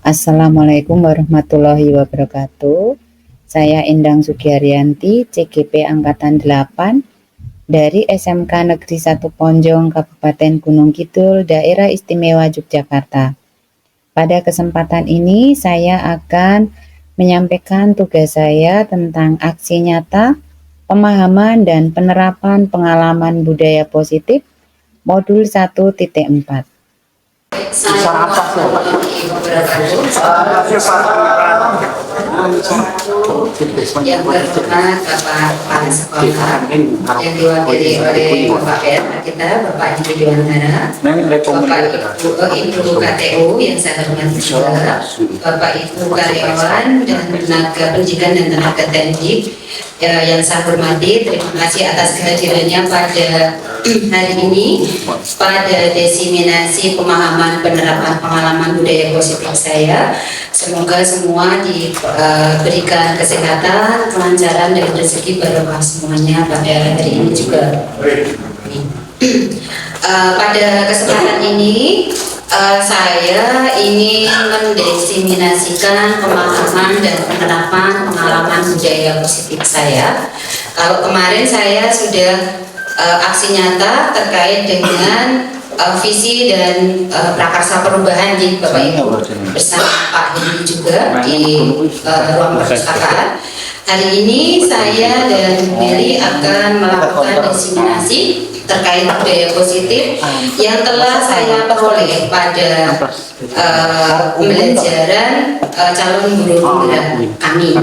Assalamualaikum warahmatullahi wabarakatuh. Saya Endang Sugiaryanti, CGP Angkatan 8 dari SMK Negeri 1 Ponjong, Kabupaten Gunung Kidul, Daerah Istimewa Yogyakarta. Pada kesempatan ini saya akan menyampaikan tugas saya tentang aksi nyata, pemahaman dan penerapan pengalaman budaya positif modul 1.4. Yang pertama Bapak Kepala Sekolah yang diwakili oleh Bapak PRK kita, Bapak Ibu Dewantara, Bapak Ibu KTU yang saya hormati juga, Bapak Ibu karyawan dan tenaga pendidikan dan tenaga teknik yang saya hormati. Terima kasih atas kehadirannya pada hari ini pada diseminasi pemahaman penerapan pengalaman budaya positif saya. Semoga semua diberikan kesehatan, kelancaran dan rezeki barokah semuanya pada hari ini juga. Pada kesempatan ini saya ingin mendiseminasikan pemahaman dan penerapan pengalaman budaya positif saya. Kalau kemarin saya sudah aksi nyata terkait dengan visi dan prakarsa perubahan di Bapak Ibu bersama Pak Hedi juga di ruang perpustakaan. Hari ini saya dan Mary akan melakukan diseminasi terkait budaya positif yang telah saya peroleh pada pembelajaran calon guru penggerak kami.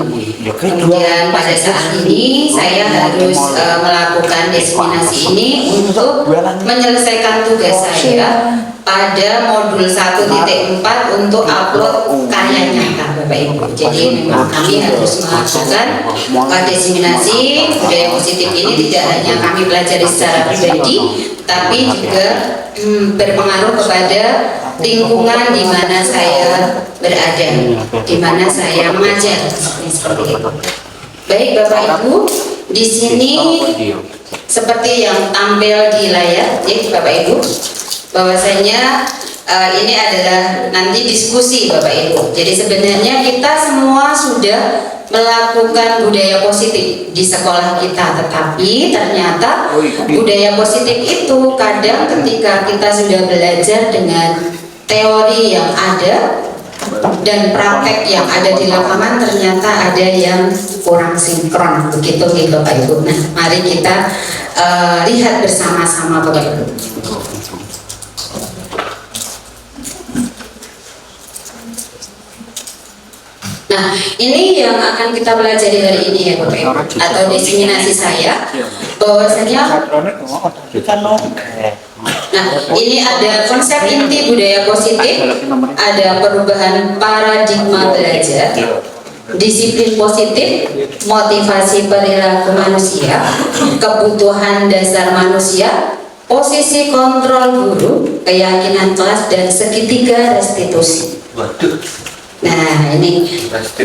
Kemudian pada saat ini saya harus melakukan diseminasi ini untuk menyelesaikan tugas saya pada modul 1.4 untuk upload karya nyata Bapak Ibu. Jadi memang kami harus melakukan diseminasi budaya positif ini tidak hanya kami pelajari secara pribadi, tapi juga berpengaruh kepada lingkungan di mana saya berada, di mana saya mengajar seperti itu. Baik Bapak Ibu, di sini seperti yang tampil di layar, ya Bapak Ibu, bahwasanya ini adalah nanti diskusi Bapak Ibu. Jadi sebenarnya kita semua sudah melakukan budaya positif di sekolah kita, tetapi ternyata budaya positif itu kadang ketika kita sudah belajar dengan teori yang ada dan praktek yang ada di lapangan, ternyata ada yang kurang sinkron begitu Bapak Ibu. Nah, mari kita lihat bersama-sama Bapak Ibu. Nah, ini yang akan kita pelajari hari ini ya Bapak Ibu, atau diseminasi saya, bahwasanya nah, ini ada konsep inti budaya positif, ada perubahan paradigma belajar, disiplin positif, motivasi perilaku manusia, kebutuhan dasar manusia, posisi kontrol guru, keyakinan kelas, dan segitiga restitusi. Nah, ini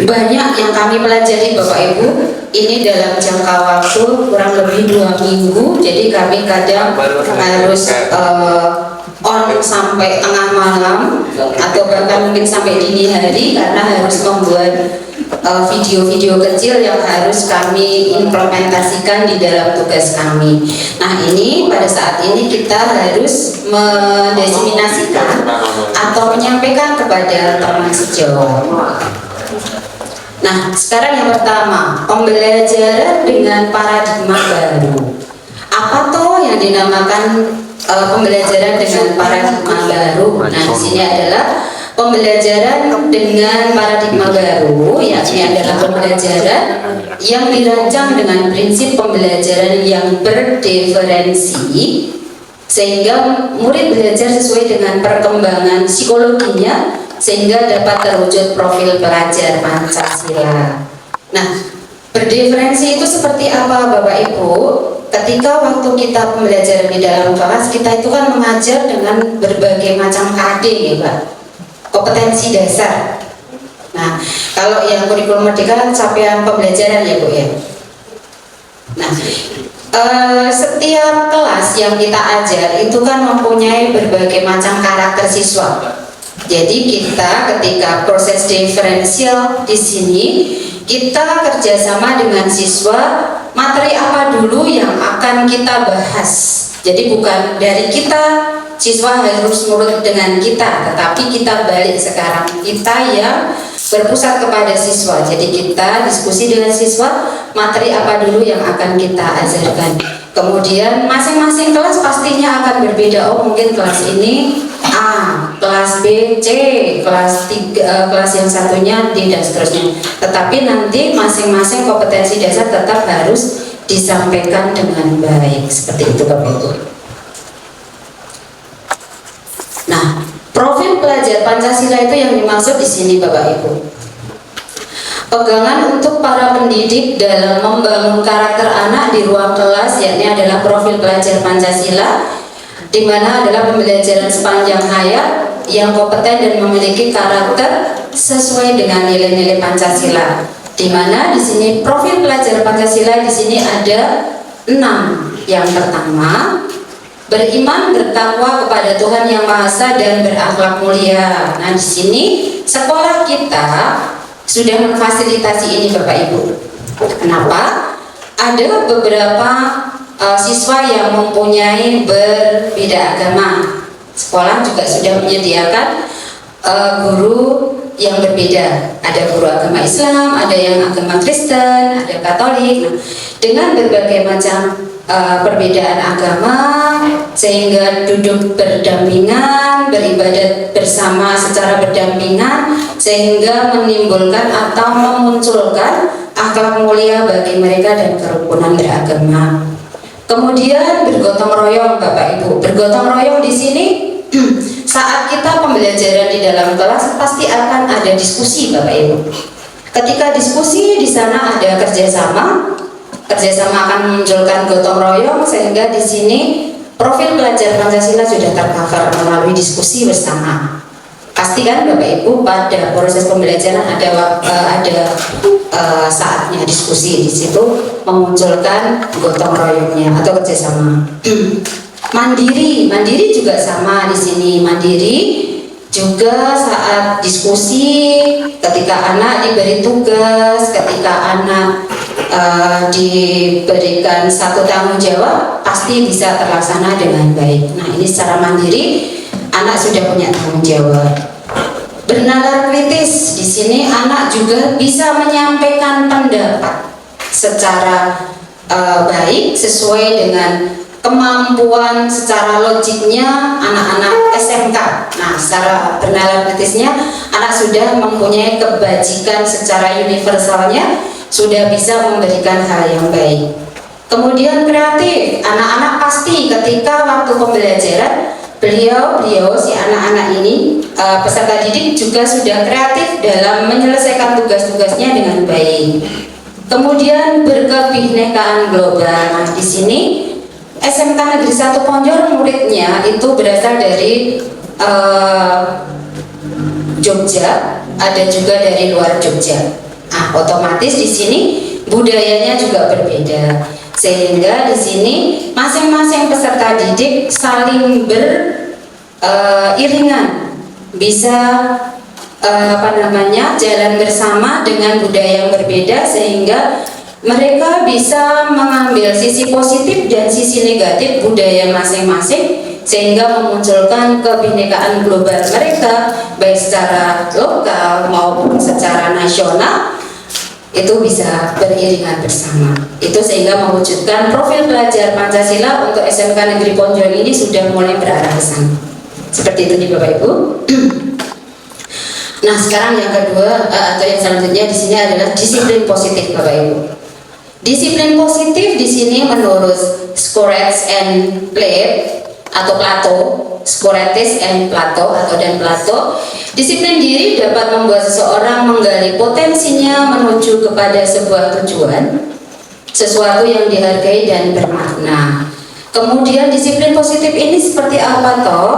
banyak yang kami pelajari Bapak Ibu. Ini dalam jangka waktu kurang lebih 2 minggu. Jadi kami kadang harus on sampai tengah malam atau bahkan mungkin sampai dini hari, karena harus membuat video-video kecil yang harus kami implementasikan di dalam tugas kami. Nah, ini pada saat ini kita harus mendiseminasikan atau menyampaikan kepada teman sejawat. Nah, sekarang yang pertama, pembelajaran dengan paradigma baru. Apa toh yang dinamakan pembelajaran dengan paradigma baru? Nah, di sini adalah pembelajaran dengan paradigma baru, yakni adalah pembelajaran yang dirancang dengan prinsip pembelajaran yang berdiferensi, sehingga murid belajar sesuai dengan perkembangan psikologinya, sehingga dapat terwujud profil pelajar Pancasila. Nah, berdiferensi itu seperti apa Bapak Ibu? Ketika waktu kita pembelajaran di dalam kelas, kita itu kan mengajar dengan berbagai macam KD ya Pak, kompetensi dasar. Nah, kalau yang kurikulum merdeka kan capaian pembelajaran ya Bu ya. Nah, setiap kelas yang kita ajar itu kan mempunyai berbagai macam karakter siswa. Jadi kita ketika proses diferensial di sini kita kerjasama dengan siswa, materi apa dulu yang akan kita bahas. Jadi bukan dari kita, siswa harus nurut dengan kita, tetapi kita balik sekarang, kita yang berpusat kepada siswa. Jadi kita diskusi dengan siswa, materi apa dulu yang akan kita ajarkan. Kemudian masing-masing kelas pastinya akan berbeda. Oh, mungkin kelas ini A, kelas B, C, kelas yang satunya D, dan seterusnya. Tetapi nanti masing-masing kompetensi dasar tetap harus disampaikan dengan baik. Seperti itu Bapak Ibu. Nah, profil pelajar Pancasila itu yang dimaksud di sini Bapak Ibu. Pegangan untuk para pendidik dalam membangun karakter anak di ruang kelas, yakni adalah profil pelajar Pancasila, di mana adalah pembelajaran sepanjang hayat yang kompeten dan memiliki karakter sesuai dengan nilai-nilai Pancasila. Di mana di sini profil pelajar Pancasila di sini ada 6. Yang pertama, beriman bertakwa kepada Tuhan Yang Maha Esa dan berakhlak mulia. Nah, di sini sekolah kita sudah memfasilitasi ini Bapak Ibu. Kenapa? Ada beberapa siswa yang mempunyai berbeda agama. Sekolah juga sudah menyediakan guru yang berbeda. Ada guru agama Islam, ada yang agama Kristen, ada Katolik. Nah, dengan berbagai macam perbedaan agama, sehingga duduk berdampingan, beribadat bersama secara berdampingan, sehingga menimbulkan atau memunculkan akhlak mulia bagi mereka dan kerukunan beragama. Kemudian bergotong royong Bapak Ibu. Bergotong royong di sini saat kita pembelajaran di dalam kelas pasti akan ada diskusi Bapak Ibu. Ketika diskusi di sana ada kerjasama akan memunculkan gotong royong, sehingga di sini profil pelajar Pancasila sudah tercover melalui diskusi bersama. Pasti kan Bapak Ibu pada proses pembelajaran ada saatnya diskusi, di situ memunculkan gotong royongnya atau kerjasama. Mandiri juga sama di sini. Mandiri juga saat diskusi, ketika anak diberi tugas, ketika anak diberikan satu tanggung jawab, pasti bisa terlaksana dengan baik. Nah, ini secara mandiri anak sudah punya tanggung jawab. Bernalar kritis, di sini anak juga bisa menyampaikan pendapat secara baik sesuai dengan kemampuan secara logiknya anak-anak SMK. Nah, secara bernalar kritisnya anak sudah mempunyai kebajikan secara universalnya, sudah bisa memberikan hal yang baik. Kemudian kreatif, anak-anak pasti ketika waktu pembelajaran beliau si anak-anak ini peserta didik juga sudah kreatif dalam menyelesaikan tugas-tugasnya dengan baik. Kemudian berkebinekaan global. Nah, di sini SMK Negeri 1 Ponjol muridnya itu berasal dari Jogja, ada juga dari luar Jogja. Nah, otomatis di sini budayanya juga berbeda, sehingga di sini masing-masing peserta didik saling beriringan, bisa jalan bersama dengan budaya yang berbeda, sehingga mereka bisa mengambil sisi positif dan sisi negatif budaya masing-masing, sehingga memunculkan kebinekaan global mereka baik secara lokal maupun secara nasional, itu bisa beriringan bersama. Itu sehingga mewujudkan profil pelajar Pancasila untuk SMK Negeri Ponjol ini sudah mulai berarah ke sana. Seperti itu nih Bapak Ibu. Nah, sekarang yang kedua atau yang selanjutnya di sini adalah disiplin positif Bapak Ibu. Disiplin positif di sini menurut Socrates and Plato, Socrates and Plato dan Plato, disiplin diri dapat membuat seseorang menggali potensinya menuju kepada sebuah tujuan, sesuatu yang dihargai dan bermakna. Kemudian disiplin positif ini seperti apa toh?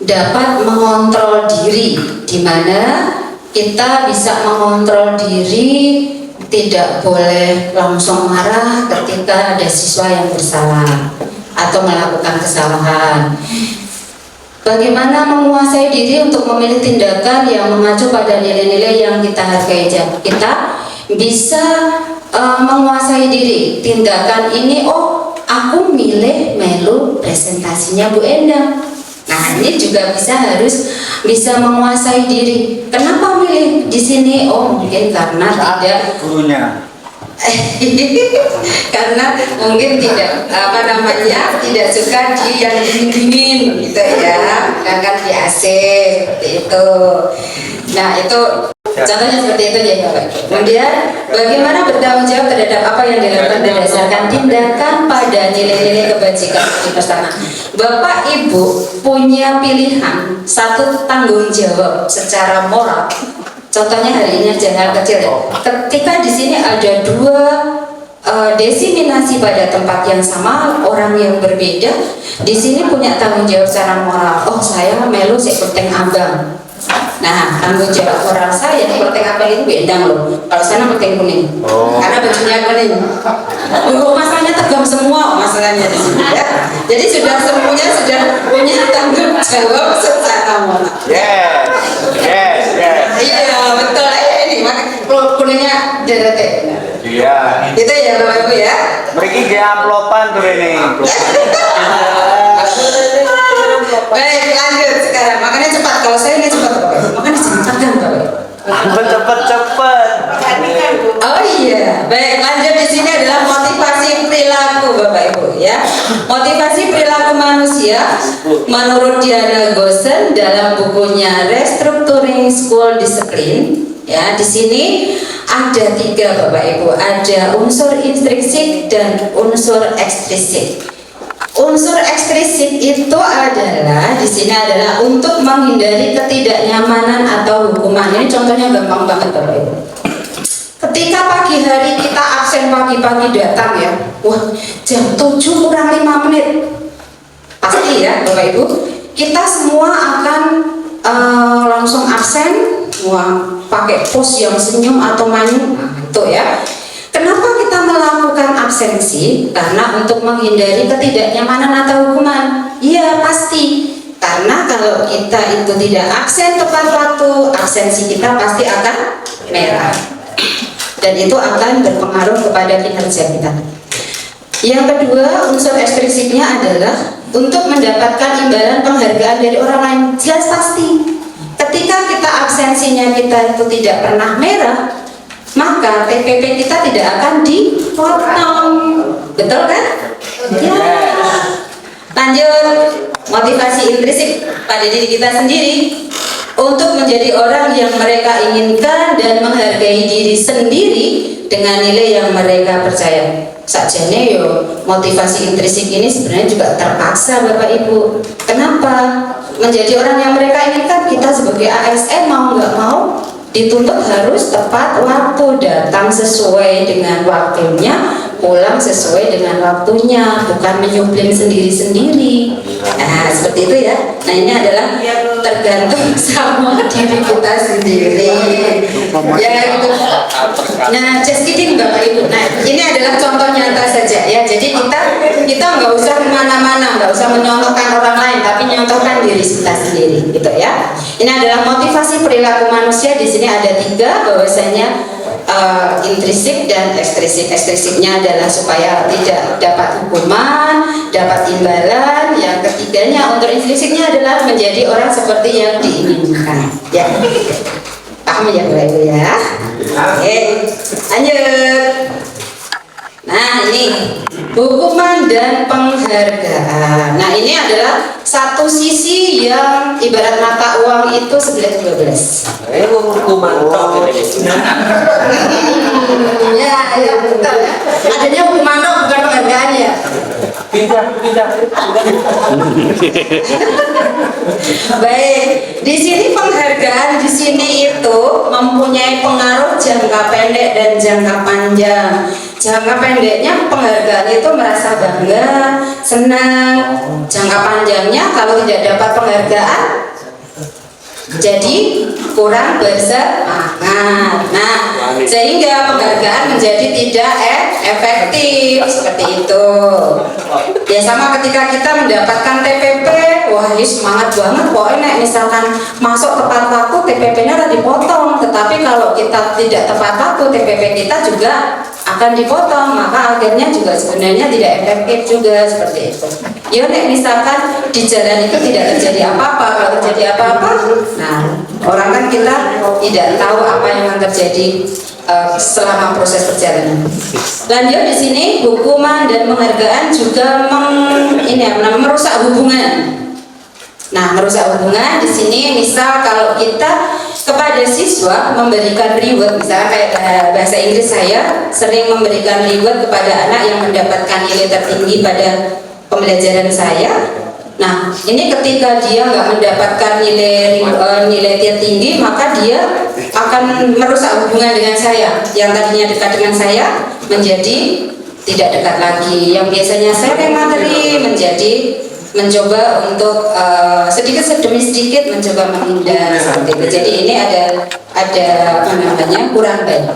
Dapat mengontrol diri, di mana kita bisa mengontrol diri, tidak boleh langsung marah ketika ada siswa yang bersalah atau melakukan kesalahan. Bagaimana menguasai diri untuk memilih tindakan yang mengacu pada nilai-nilai yang kita hargai. Kita bisa menguasai diri. Tindakan ini, oh aku milih melu presentasinya Bu Endang. Nah ini juga harus bisa menguasai diri. Kenapa milih di sini? Oh mungkin karena tidak gurunya. Karena mungkin tidak tidak suka di yang dingin gitu ya, sedangkan di AC seperti itu. Nah itu contohnya seperti itu ya Bapak. Kemudian bagaimana bertanggung jawab terhadap apa yang dilakukan berdasarkan tindakan pada nilai-nilai kebajikan. Pertama, Bapak Ibu punya pilihan satu tanggung jawab secara moral. Contohnya hari ini aja hal kecil ya. Ketika di sini ada dua desiminasi pada tempat yang sama, orang yang berbeda, di sini punya tanggung jawab secara moral. Oh saya melu sekuteng abang. Nah tanggung jawab moral saya kuteng abang itu beda loh. Kalau sana kuteng kuning, karena bajunya kuning. Masalahnya tegang semua masalahnya di sini ya. Jadi sudah semuanya sudah punya tanggung jawab secara moral. Iya betul ini kuningnya DRT. Iya. Itu ya Bapak Ibu ya. Mereka dia amplopan tuh ini. Baik lanjut sekarang. Makanya cepat. Kalau saya ini cepat Bapak Ibu. Makanya cepat kan Bapak Ibu. Cepet. Oh iya. Baik lanjut di sini adalah motivasi perilaku Bapak Ibu ya. Motivasi perilaku manusia menurut Diana Goosen dalam bukunya Restructuring School Discipline. Ya, di sini ada 3 Bapak Ibu, ada unsur intrinsik dan unsur ekstrinsik. Unsur ekstrinsik itu adalah di sini adalah untuk menghindari ketidaknyamanan atau hukuman. Ini contohnya gampang banget Bapak Ibu. Ketika pagi hari kita absen pagi-pagi datang ya, wah jam 7 kurang 5 menit, pasti ya Bapak Ibu, kita semua akan langsung absen. Wah, pakai pos yang senyum atau manyun itu ya. Kenapa kita melakukan absensi? Karena untuk menghindari ketidaknyamanan atau hukuman. Iya pasti. Karena kalau kita itu tidak absen tepat waktu, absensi kita pasti akan merah. Dan itu akan berpengaruh kepada kinerja kita. Yang kedua, unsur ekstrinsiknya adalah untuk mendapatkan imbalan penghargaan dari orang lain. Jelas pasti. Ketika kita absensinya kita itu tidak pernah merah, maka TPP kita tidak akan dipotong. Betul kan? Ya. Lanjut, motivasi intrinsik pada diri kita sendiri untuk menjadi orang yang mereka inginkan dan menghargai diri sendiri dengan nilai yang mereka percaya. Sajane yo motivasi intrinsik ini sebenarnya juga terpaksa Bapak Ibu. Kenapa? Menjadi orang yang mereka inginkan, kita sebagai ASN mau nggak mau dituntut harus tepat waktu, datang sesuai dengan waktunya, pulang sesuai dengan waktunya, bukan menyuplin sendiri-sendiri. Nah seperti itu ya. Nah ini adalah tergantung sama diri kita sendiri ya itu. Nah just kidding Bapak Ibu. Nah ini adalah contoh nyata saja ya. Jadi kita nggak usah kemana-mana, nggak usah menyontohkan orang lain, tapi nyontohkan diri kita sendiri gitu ya. Ini adalah motivasi perilaku manusia. Di sini ada 3 bahwasanya intrinsik dan ekstrinsik. Ekstrinsiknya adalah supaya tidak dapat hukuman, dapat imbalan. Yang ketiganya untuk intrinsiknya adalah menjadi orang seperti yang diinginkan. Ya, paham ya Bapak Ibu ya? Oke, lanjut. Nah ini hukuman dan penghargaan. Nah ini adalah satu sisi yang ibarat mata uang itu 11-12. Hukuman Ya betul. Adanya hukuman bukan penghargaan ya. Pindah. Baik, di sini penghargaan di sini itu mempunyai pengaruh jangka pendek dan jangka panjang. Jangka pendeknya penghargaan itu merasa bangga, senang. Jangka panjangnya kalau tidak dapat penghargaan jadi kurang bersemangat. Nah, sehingga penghargaan menjadi tidak efektif seperti itu. Ya sama ketika kita mendapatkan TPP, wah wah ini semangat banget pokoknya misalkan masuk tepat waktu TPP-nya udah dipotong, tetapi kalau kita tidak tepat waktu TPP kita juga akan dipotong, maka akhirnya juga sebenarnya tidak efektif juga seperti itu. Ya nek misalkan di jalan itu tidak terjadi apa-apa, kalau terjadi apa-apa, nah orang kan kita tidak tahu apa yang akan terjadi selama proses perjalanan. Lanjut di sini hukuman dan penghargaan juga merusak hubungan. Nah, merusak hubungan di sini misal kalau kita kepada siswa memberikan reward, misalnya kayak bahasa Inggris saya sering memberikan reward kepada anak yang mendapatkan nilai tertinggi pada pembelajaran saya. Nah, ini ketika dia nggak mendapatkan nilai tertinggi, maka dia akan merusak hubungan dengan saya. Yang tadinya dekat dengan saya menjadi tidak dekat lagi. Yang biasanya sharing materi menjadi mencoba untuk sedikit demi sedikit mencoba menghindar seperti itu. Jadi ini ada kurang baik.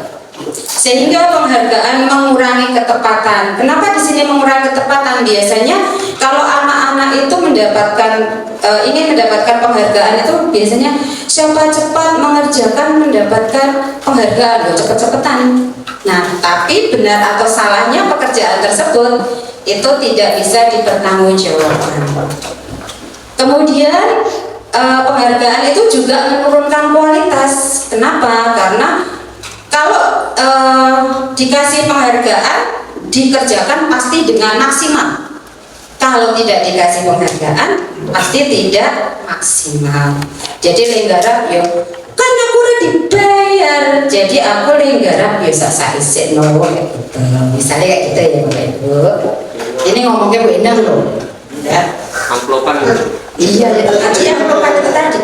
Sehingga penghargaan mengurangi ketepatan. Kenapa di sini mengurangi ketepatan? Biasanya kalau anak-anak itu ingin mendapatkan penghargaan itu biasanya siapa cepat mengerjakan mendapatkan penghargaan, cepet-cepetan. Nah, tapi benar atau salahnya pekerjaan tersebut itu tidak bisa dipertanggungjawabkan. Kemudian penghargaan itu juga menurunkan kualitas. Kenapa? Karena kalau dikasih penghargaan dikerjakan pasti dengan maksimal. Kalau tidak dikasih penghargaan pasti tidak maksimal. Jadi lenggarap yo kan aku udah dibayar, jadi aku lenggarap biasa saya isi no gitu. Misalnya kayak gitu ya Bapak Ibu. Ini ngomongnya Bu Endang loh. Ya. Amplopan. Iya, tadi amplopan itu tadi.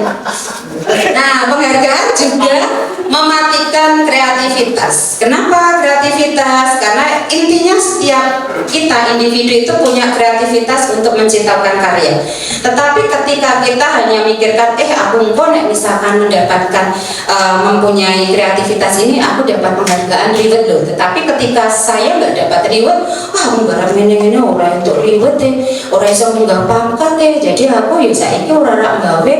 Nah, penghargaan juga mematikan kreativitas. Kenapa kreativitas? Karena intinya setiap kita individu itu punya kreativitas untuk menciptakan karya. Tetapi ketika kita hanya mikirkan, aku nek misalkan mendapatkan mempunyai kreativitas ini, aku dapat penghargaan reward loh. Tetapi ketika saya nggak dapat reward, aku barang ini orang untuk reward deh, orang iso nggak pangkat deh. Jadi aku ya saiki ora gawe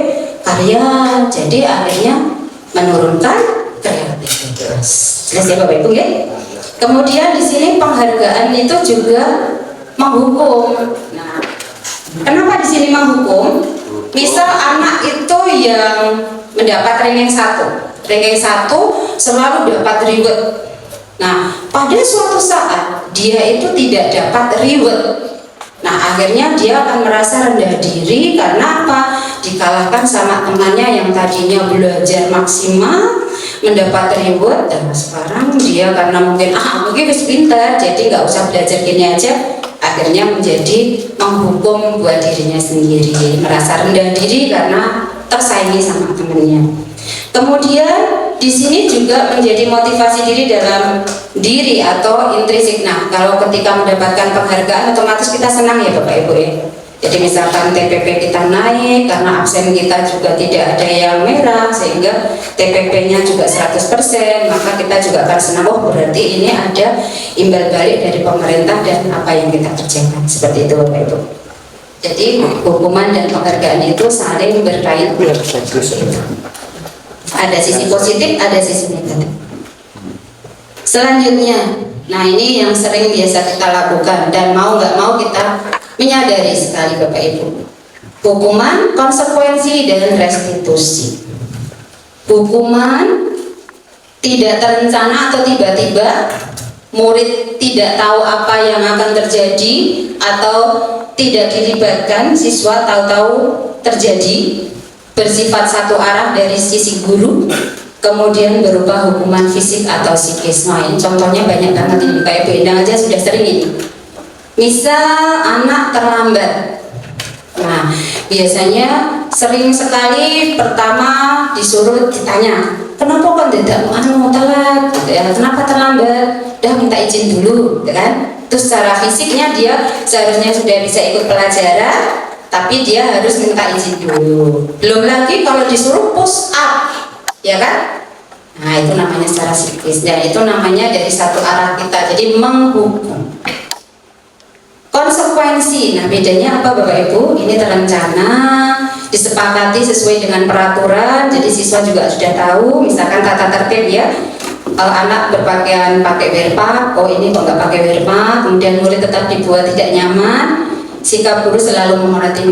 karya, jadi akhirnya menurunkan kreativitas. Jelas ya Bapak Ibu ya? Kemudian di sini penghargaan itu juga menghukum. Nah, kenapa di sini menghukum? Misal anak itu yang mendapat ranking 1 selalu dapat reward. Nah, pada suatu saat dia itu tidak dapat reward. Nah, akhirnya dia akan merasa rendah diri karena apa? Dikalahkan sama temannya yang tadinya belajar maksimal, mendapat reward, dan sekarang dia karena mungkin wis pintar, jadi nggak usah belajar gini aja. Akhirnya menjadi menghukum buat dirinya sendiri, merasa rendah diri karena tersaingi sama temannya. Kemudian di sini juga menjadi motivasi diri dalam diri atau intrinsik. Nah, kalau ketika mendapatkan penghargaan otomatis kita senang ya Bapak Ibu ya. Jadi misalkan TPP kita naik karena absen kita juga tidak ada yang merah sehingga TPP-nya juga 100%, maka kita juga akan senang, berarti ini ada imbal balik dari pemerintah dan apa yang kita kerjakan. Seperti itu Bapak Ibu. Jadi hukuman dan penghargaan itu saling berkait. Ada sisi positif, ada sisi negatif. Selanjutnya, nah ini yang sering biasa kita lakukan dan mau nggak mau kita menyadari sekali Bapak Ibu. Hukuman, konsekuensi, dan restitusi. Hukuman tidak terencana atau tiba-tiba, murid tidak tahu apa yang akan terjadi atau tidak dilibatkan, siswa tahu-tahu terjadi, bersifat satu arah dari sisi guru, kemudian berupa hukuman fisik atau psikis. Nah, ini contohnya banyak banget ini, kayak Bu Endang aja sudah sering ini. Misal anak terlambat. Nah, biasanya sering sekali pertama disuruh ditanya, kenapa kok tidak telat? Ya, kenapa terlambat? Dah minta izin dulu, kan? Terus secara fisiknya dia seharusnya sudah bisa ikut pelajaran, tapi dia harus minta izin dulu. Belum lagi kalau disuruh push up, ya kan? Nah, itu namanya secara psikis. Dan itu namanya dari satu arah kita, jadi menghukum. Konsekuensi, nah bedanya apa Bapak Ibu? Ini terencana, disepakati sesuai dengan peraturan, jadi siswa juga sudah tahu, misalkan tata tertib ya, anak berpakaian pakai werpak, oh ini kok nggak pakai werpak, kemudian murid tetap dibuat tidak nyaman, sikap guru selalu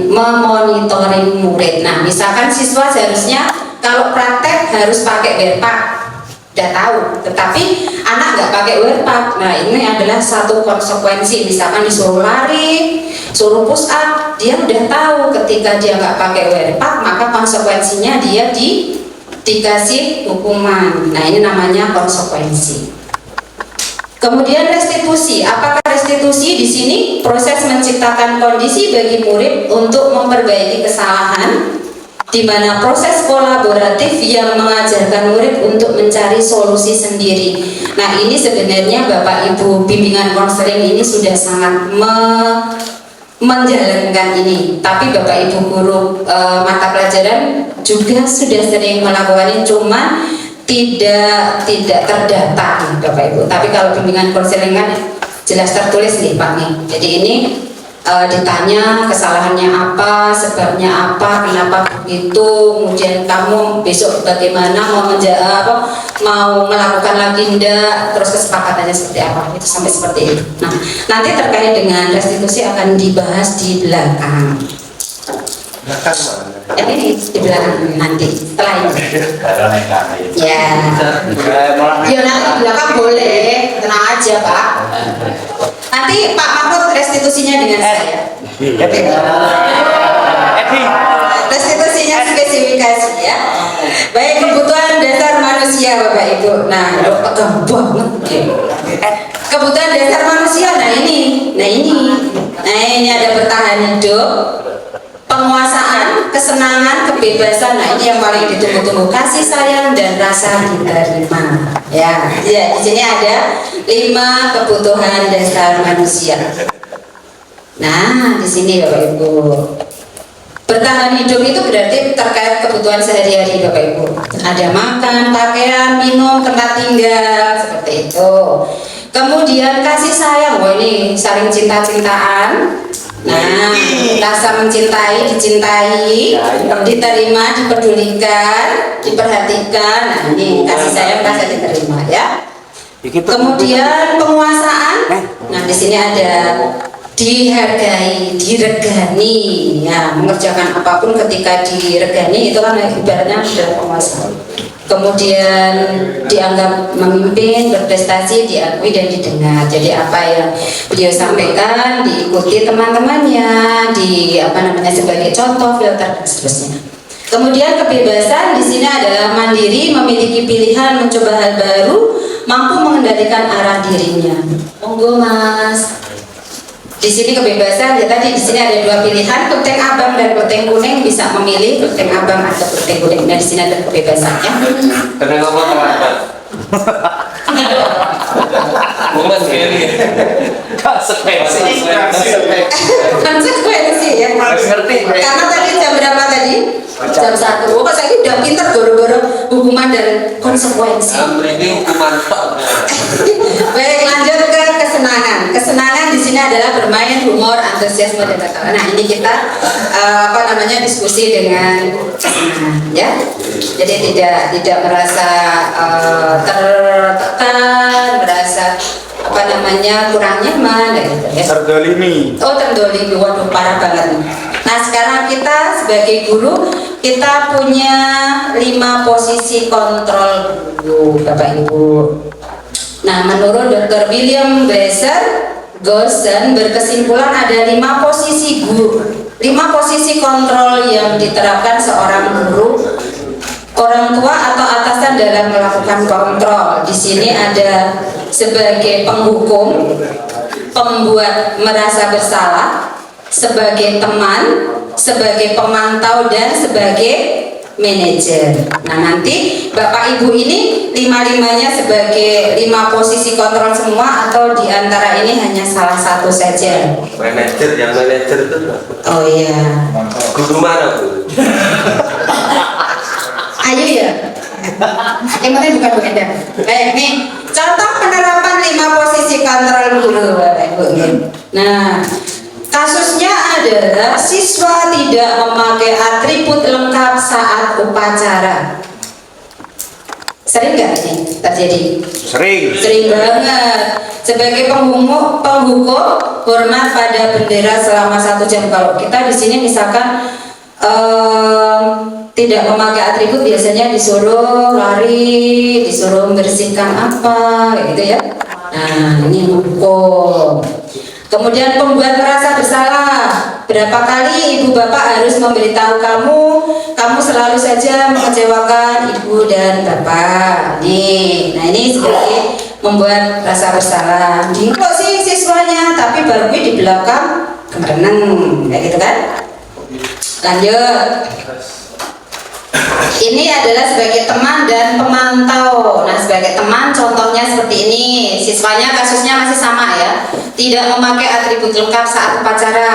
memonitoring murid. Nah misalkan siswa seharusnya kalau praktek harus pakai werpak, udah tahu, tetapi anak nggak pakai werpak. Nah ini adalah satu konsekuensi, misalkan disuruh lari, suruh push up, dia udah tahu ketika dia nggak pakai werpak maka konsekuensinya dia dikasih hukuman. Nah ini namanya konsekuensi. Kemudian restitusi. Apakah restitusi di sini? Proses menciptakan kondisi bagi murid untuk memperbaiki kesalahan, di mana proses kolaboratif yang mengajarkan murid untuk mencari solusi sendiri. Nah ini sebenarnya Bapak Ibu bimbingan konseling ini sudah sangat menjalankan ini, tapi Bapak Ibu guru mata pelajaran juga sudah sering melakukan ini, cuma tidak terdata Bapak Ibu. Tapi kalau bimbingan konseling kan jelas tertulis nih Pak nih. Jadi ini ditanya kesalahannya apa, sebabnya apa, kenapa begitu, kemudian kamu besok bagaimana, mau melakukan lagi enggak, terus kesepakatannya seperti apa, itu sampai seperti itu. Nah nanti terkait dengan restitusi akan dibahas di belakang. Belakang mana? Yang ini di belakang nanti setelah ini. Ya. Ya nanti di belakang boleh, tenang aja Pak. Nanti Pak Mahfud restitusinya dengan saya. Restitusinya spesifikasi ya. Baik, kebutuhan dasar manusia Bapak Ibu. Nah, pegang banget. Kebutuhan dasar manusia. Nah ini ada bertahan hidup, penguasaan, kesenangan, kebebasan. Nah ini yang paling ditunggu-tunggu, kasih sayang dan rasa diterima. Ya, di sini ada 5 kebutuhan dasar manusia. Nah, di sini Bapak Ibu, bertahan hidup itu berarti terkait kebutuhan sehari-hari Bapak Ibu. Ada makan, pakaian, minum, tempat tinggal, seperti itu. Kemudian kasih sayang, wah ini saling cinta-cintaan. Nah, rasa mencintai, dicintai, diterima, dipedulikan, diperhatikan. Nah, ini kasih sayang, rasa diterima ya. Kemudian penguasaan. Nah, di sini ada dihargai, diregani. Ya, mengerjakan apapun ketika diregani itu kan ibaratnya sudah penguasaan. Kemudian dianggap memimpin, berprestasi, diakui dan didengar. Jadi apa yang beliau sampaikan diikuti teman-temannya, sebagai contoh, filter dan seterusnya. Kemudian kebebasan di sini adalah mandiri, memiliki pilihan, mencoba hal baru, mampu mengendalikan arah dirinya. Monggo Mas. Di sini kebebasan ya tadi, di sini ada 2 pilihan, kelteng abang dan kelteng kuning, bisa memilih kelteng abang atau kelteng kuning. Nah di sini ada kebebasannya. Karena ngomong terlambat. Bukan ini. Konsekuensi ya. Ngerti. Karena tadi jam berapa tadi? Jam 1. Oh, saya udah pintar goro-goro hukuman dan konsekuensi. Ini hukuman Pak. Baik, lanjut ke kesenangan. Kesenangan di sini adalah bermain, humor, antusiasme dan ketawa. Nah, ini kita diskusi dengan kesenangan ya. Jadi tidak merasa tertekan, merasa kurang nyaman gitu ya. Terdolimi. Oh, terdolimi. Waduh, parah banget nih. Nah, sekarang kita sebagai guru kita punya 5 posisi kontrol guru, Bapak Ibu. Nah, menurut Dr. William Gosden berkesimpulan ada 5 posisi guru, 5 posisi kontrol yang diterapkan seorang guru, orang tua atau atasan dalam melakukan kontrol. Di sini ada sebagai penghukum, pembuat merasa bersalah, sebagai teman, sebagai pemantau, dan sebagai manajer. Nah, nanti Bapak Ibu ini 5-5-nya sebagai 5 posisi kontrol semua atau diantara ini hanya salah satu saja? Manajer, yang manajer itu Oh iya. guru mana Bu? Ayo ya. Yang penting bukan Bu Enda. Baik nih, contoh penerapan 5 posisi kontrol guru Bapak Ibu. Nah, atribut lengkap saat upacara. Sering nggak ini terjadi? Sering. Sering banget. Sebagai penghukum hormat pada bendera selama 1 jam. Kalau kita di sini misalkan tidak memakai atribut, biasanya disuruh lari, disuruh membersihkan apa, gitu ya. Nah, ini hukum. Kemudian pembuat merasa bersalah. Berapa kali ibu bapak harus memberitahu kamu selalu saja mengecewakan ibu dan bapak. Nih, nah ini sebagai membuat rasa bersalah. Kok sih siswanya, tapi baru di belakang kemereneng, kayak gitu kan? Lanjut. Ini adalah sebagai teman dan pemantau. Nah, sebagai teman contohnya seperti ini. Siswanya kasusnya masih sama ya. Tidak memakai atribut lengkap saat upacara.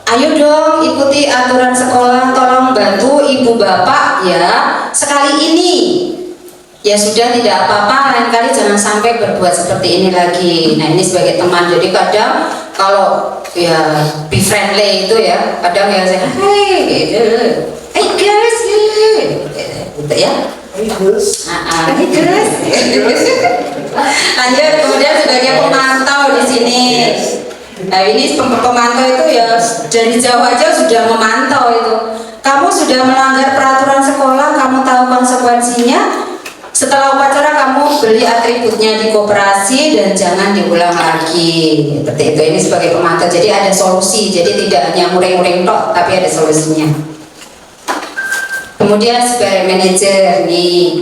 Ayo dong ikuti aturan sekolah, tolong bantu ibu bapak ya. Sekali ini. Ya sudah, tidak apa-apa, lain kali jangan sampai berbuat seperti ini lagi. Nah, ini sebagai teman. Jadi kadang kalau ya be friendly itu ya, kadang ya saya hey gitu. Hey guys, gitu ya. Hey guys. Lanjut, kemudian sebagai pemantau di sini. Nah, ini pemantau itu ya dari jauh aja sudah memantau itu. Kamu sudah melanggar peraturan sekolah, kamu tahu konsekuensinya. Setelah upacara kamu beli atributnya di koperasi dan jangan diulang lagi. Seperti itu. Ini sebagai pemantau. Jadi ada solusi. Jadi tidak hanya mureng-mureng tok, tapi ada solusinya. Kemudian sebagai manajer nih,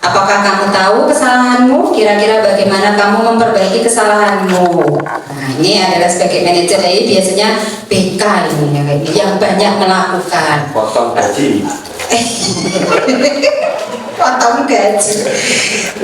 apakah kamu tahu kesalahanmu? Kira-kira bagaimana kamu memperbaiki kesalahanmu? Nah, ini adalah sebagai manajer. Jadi biasanya BK ini ya, yang banyak melakukan. Potong gaji. Potong gaji.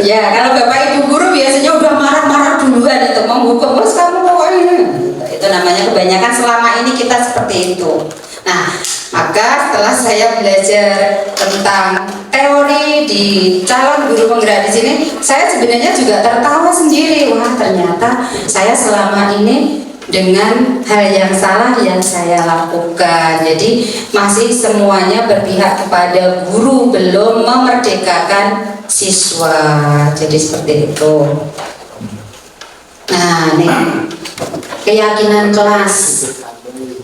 Ya, kalau bapak ibu guru biasanya udah marah-marah duluan itu menghukum. Terus kamu pokoknya. Itu namanya kebanyakan selama ini kita seperti itu. Nah, maka setelah saya belajar tentang teori di calon guru penggerak di sini, saya sebenarnya juga tertawa sendiri. Wah, ternyata saya selama ini dengan hal yang salah yang saya lakukan. Jadi masih semuanya berpihak kepada guru, belum memerdekakan siswa. Jadi seperti itu. Nah, nih keyakinan kelas.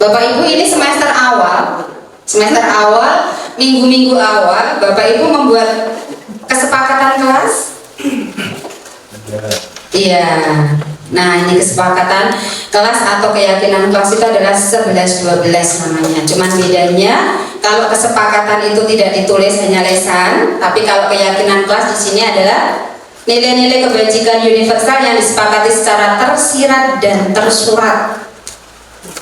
Bapak Ibu, ini semester awal, minggu-minggu awal, Bapak Ibu membuat kesepakatan kelas. Iya. Nah, ini kesepakatan kelas atau keyakinan kelas itu adalah 11-12 namanya. Cuman bedanya kalau kesepakatan itu tidak ditulis, hanya lesan, tapi kalau keyakinan kelas di sini adalah nilai-nilai kebajikan universal yang disepakati secara tersirat dan tersurat,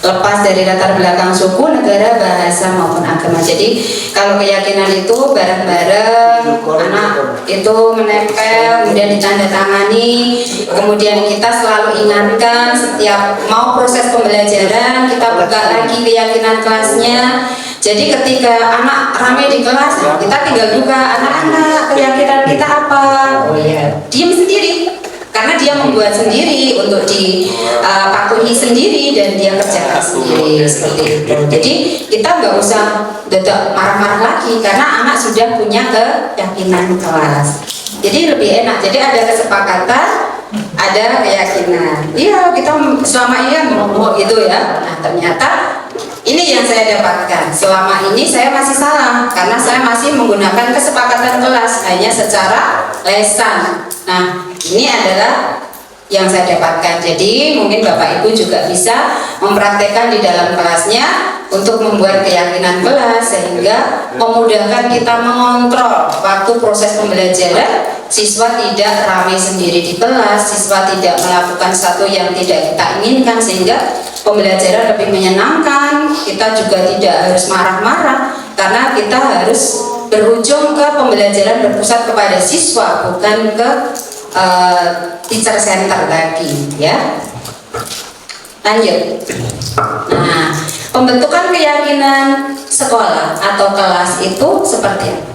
lepas dari latar belakang suku, negara, bahasa maupun agama. Jadi kalau keyakinan itu bareng-bareng, anak itu menempel, kemudian ditandatangani, kemudian kita selalu ingatkan setiap mau proses pembelajaran, kita buka lagi keyakinan kelasnya. Jadi ketika anak ramai di kelas, kita tinggal buka, anak-anak keyakinan kita apa? Oh iya, diam sendiri. Karena dia membuat sendiri untuk dipatuhi sendiri dan dia kerjakan sendiri seperti itu. Jadi kita nggak usah dadak marah-marah lagi karena anak sudah punya keyakinan kelas. Jadi lebih enak. Jadi ada kesepakatan, ada keyakinan. Iya, kita selama ini mau gitu ya. Nah, ternyata ini yang saya dapatkan. Selama ini saya masih salah karena saya masih menggunakan kesepakatan kelas hanya secara lesan. Nah, ini adalah yang saya dapatkan. Jadi mungkin Bapak Ibu juga bisa mempraktekkan di dalam kelasnya untuk membuat keyakinan kelas sehingga memudahkan kita mengontrol waktu proses pembelajaran. Siswa tidak ramai sendiri di kelas, siswa tidak melakukan satu yang tidak kita inginkan sehingga pembelajaran lebih menyenangkan. Kita juga tidak harus marah-marah karena kita harus berujung ke pembelajaran berpusat kepada siswa, bukan ke teacher center lagi ya. Lanjut. Nah, pembentukan keyakinan sekolah atau kelas itu seperti apa?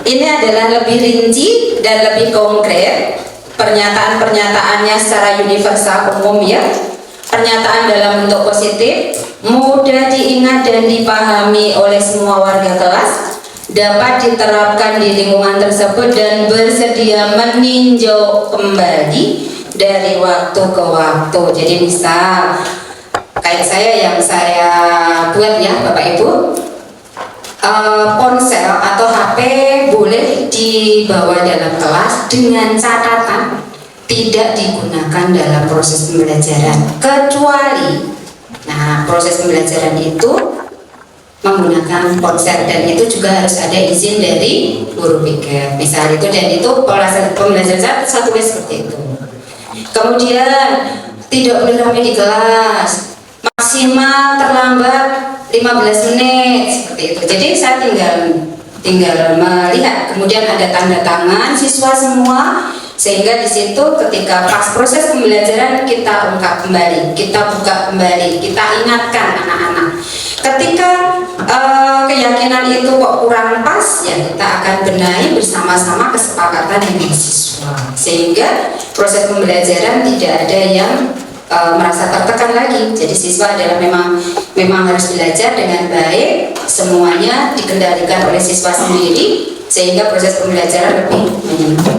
Ini adalah lebih rinci dan lebih konkret. Pernyataan-pernyataannya secara universal umum ya. Pernyataan dalam bentuk positif, mudah diingat dan dipahami oleh semua warga kelas, dapat diterapkan di lingkungan tersebut dan bersedia meninjau kembali dari waktu ke waktu. Jadi misal kayak saya yang saya buat ya Bapak Ibu, ponsel atau HP boleh dibawa dalam kelas dengan catatan tidak digunakan dalam proses pembelajaran, kecuali proses pembelajaran itu menggunakan ponsel, dan itu juga harus ada izin dari guru piket misal itu, dan itu pembelajaran saya tulis seperti itu. Kemudian tidak boleh ramai di kelas, maksimal terlambat 15 menit seperti itu. Jadi saya tinggal melihat, kemudian ada tanda tangan siswa semua, sehingga di situ ketika pas proses pembelajaran kita ungkap kembali, kita buka kembali, kita ingatkan anak-anak. Ketika keyakinan itu kok kurang pas, ya kita akan benahi bersama-sama kesepakatan dengan siswa, sehingga proses pembelajaran tidak ada yang merasa tertekan lagi. Jadi siswa adalah memang harus belajar dengan baik, semuanya dikendalikan oleh siswa sendiri, sehingga proses pembelajaran lebih menyenangkan.